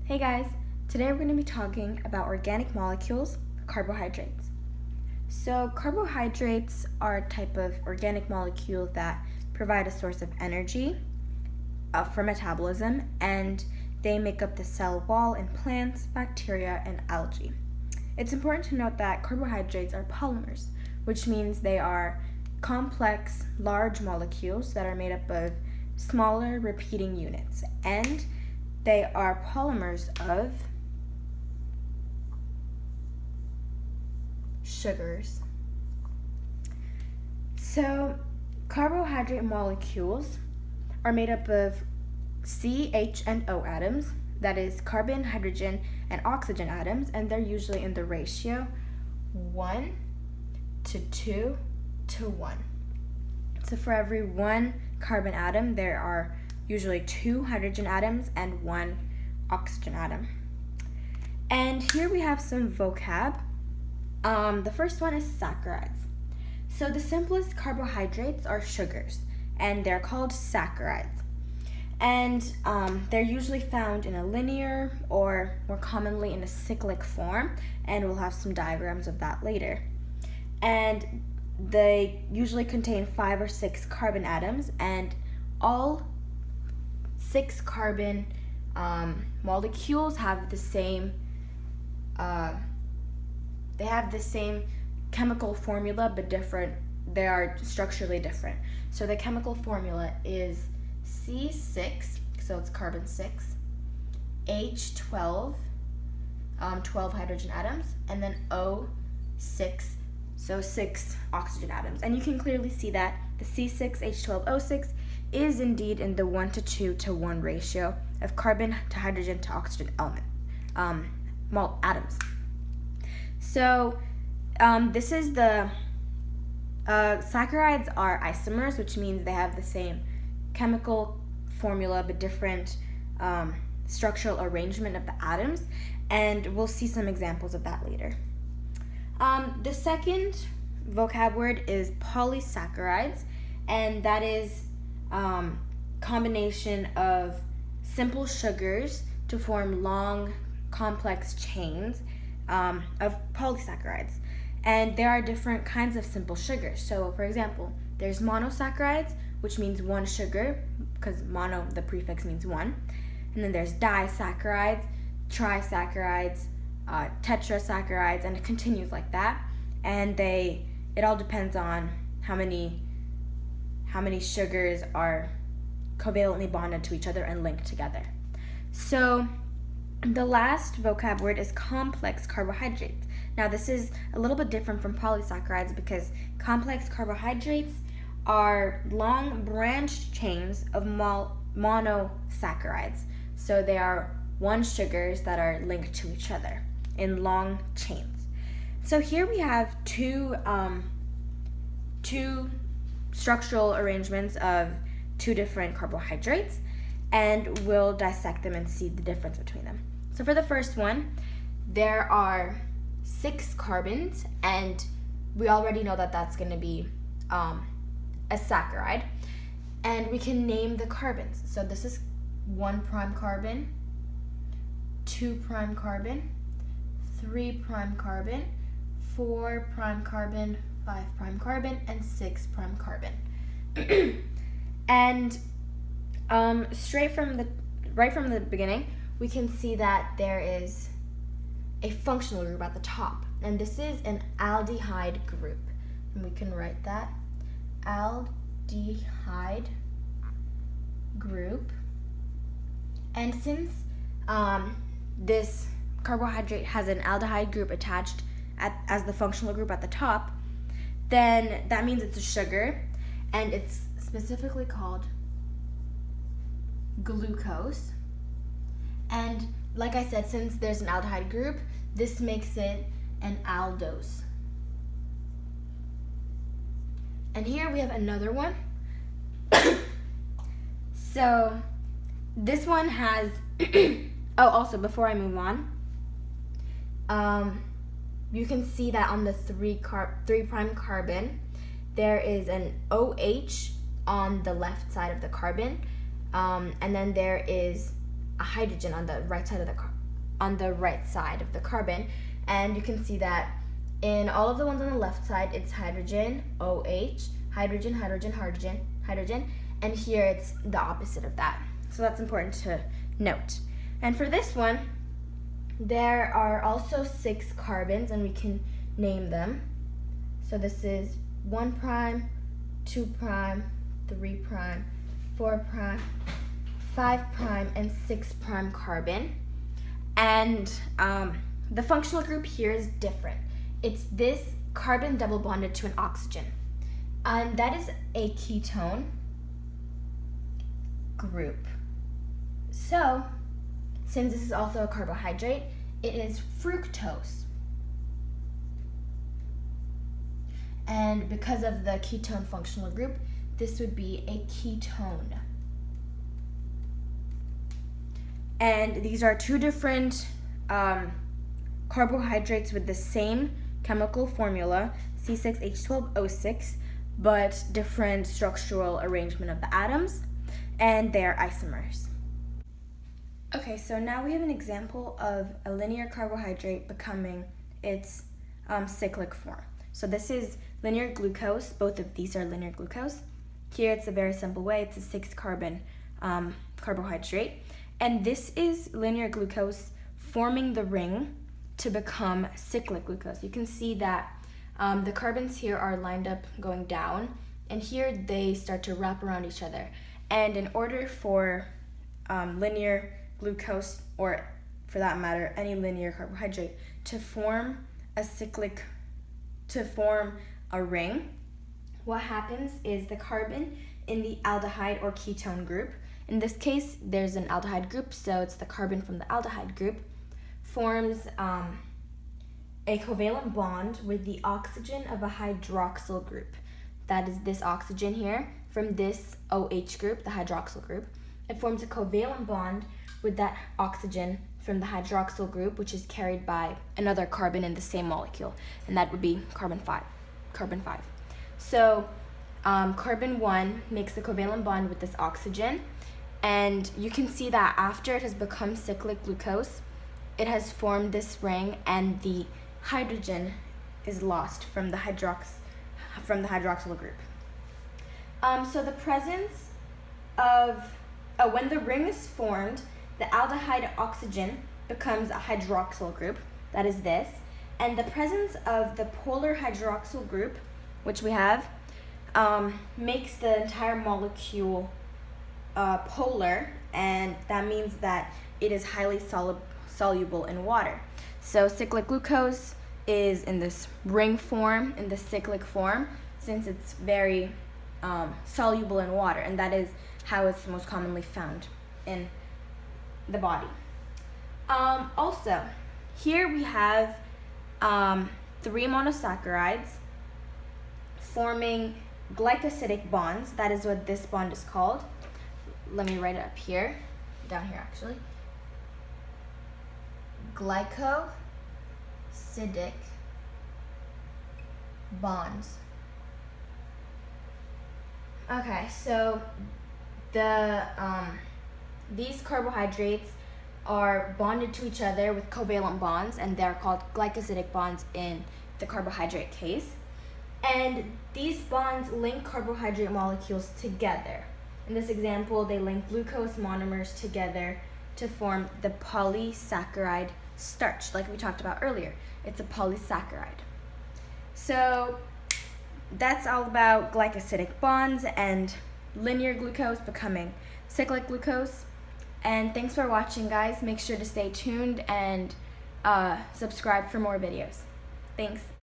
Hey guys, today we're going to be talking about organic molecules, carbohydrates. So carbohydrates are a type of organic molecule that provide a source of energy for metabolism, and they make up the cell wall in plants, bacteria, and algae. It's important to note that carbohydrates are polymers, which means they are complex, large molecules that are made up of smaller repeating units, and they are polymers of sugars. So, carbohydrate molecules are made up of C, H, and O atoms, that is carbon, hydrogen, and oxygen atoms, and they're usually in the ratio 1 to 2 to 1. So for every one carbon atom, there are usually 2 hydrogen atoms and 1 oxygen atom. And here we have some vocab. The first one is saccharides. So the simplest carbohydrates are sugars, and they're called saccharides. And they're usually found in a linear or more commonly in a cyclic form, and we'll have some diagrams of that later. And they usually contain 5 or 6 carbon atoms, and all 6 carbon molecules have the same chemical formula, but different. They are structurally different. So the chemical formula is C6, so it's carbon 6, H12, 12 hydrogen atoms, and then O6, so 6 oxygen atoms. And you can clearly see that the C6H12O6 is indeed in the 1 to 2 to 1 ratio of carbon to hydrogen to oxygen atoms. So this is the saccharides are isomers, which means they have the same chemical formula but different structural arrangement of the atoms, and we'll see some examples of that later. The second vocab word is polysaccharides, and that is combination of simple sugars to form long, complex chains of polysaccharides. And there are different kinds of simple sugars. So, for example, there's monosaccharides, which means one sugar, because mono, the prefix means one. And then there's disaccharides, trisaccharides, tetrasaccharides, and it continues like that. And it all depends on how many sugars are covalently bonded to each other and linked together. So the last vocab word is complex carbohydrates. Now this is a little bit different from polysaccharides because complex carbohydrates are long branched chains of monosaccharides. So they are one sugars that are linked to each other in long chains. So here we have two structural arrangements of 2 different carbohydrates, and we'll dissect them and see the difference between them. So for the first one, there are 6 carbons, and we already know that that's going to be a saccharide, and we can name the carbons. So this is 1' carbon, 2' carbon, 3' carbon, 4' carbon, 5' carbon, and 6' carbon. And right from the beginning, we can see that there is a functional group at the top, and this is an aldehyde group. And we can write that aldehyde group. And since this carbohydrate has an aldehyde group attached as the functional group at the top, then that means it's a sugar, and it's specifically called glucose. And like I said, since there's an aldehyde group, this makes it an aldose. And here we have another one. So this one has also before I move on, you can see that on the 3' carbon, there is an OH on the left side of the carbon, and then there is a hydrogen on the right side of the carbon, and you can see that in all of the ones on the left side, it's hydrogen, OH, hydrogen, hydrogen, hydrogen, hydrogen, and here it's the opposite of that. So that's important to note. And for this one, there are also 6 carbons, and we can name them. So this is 1 prime, 2 prime, 3 prime, 4 prime, 5 prime, and 6 prime carbon. And the functional group here is different. It's this carbon double bonded to an oxygen. And that is a ketone group. So, since this is also a carbohydrate, it is fructose. And because of the ketone functional group, this would be a ketone. And these are 2 different carbohydrates with the same chemical formula, C6H12O6, but different structural arrangement of the atoms, and they are isomers. Okay, so now we have an example of a linear carbohydrate becoming its cyclic form. So this is linear glucose. Both of these are linear glucose. Here it's a very simple way. It's a 6-carbon carbohydrate. And this is linear glucose forming the ring to become cyclic glucose. You can see that the carbons here are lined up going down, and here they start to wrap around each other. And in order for linear glucose, or for that matter, any linear carbohydrate, to form a ring, what happens is the carbon in the aldehyde or ketone group, in this case there's an aldehyde group, so it's the carbon from the aldehyde group, forms a covalent bond with the oxygen of a hydroxyl group. That is this oxygen here from this OH group, the hydroxyl group. It forms a covalent bond with that oxygen from the hydroxyl group, which is carried by another carbon in the same molecule, and that would be carbon 5. So carbon 1 makes a covalent bond with this oxygen, and you can see that after it has become cyclic glucose, it has formed this ring, and the hydrogen is lost from the hydroxyl group. So the presence of when the ring is formed, the aldehyde oxygen becomes a hydroxyl group, that is this, and the presence of the polar hydroxyl group, which we have, makes the entire molecule polar, and that means that it is highly soluble in water. So cyclic glucose is in this ring form, in the cyclic form, since it's very soluble in water, and that is how it's most commonly found in the body. Also, here we have 3 monosaccharides forming glycosidic bonds. That is what this bond is called. Let me write it up here, down here actually. Glycosidic bonds. Okay, so these carbohydrates are bonded to each other with covalent bonds, and they're called glycosidic bonds in the carbohydrate case. And these bonds link carbohydrate molecules together. In this example, they link glucose monomers together to form the polysaccharide starch, like we talked about earlier. It's a polysaccharide. So that's all about glycosidic bonds and linear glucose becoming cyclic glucose. And thanks for watching, guys. Make sure to stay tuned and subscribe for more videos. Thanks.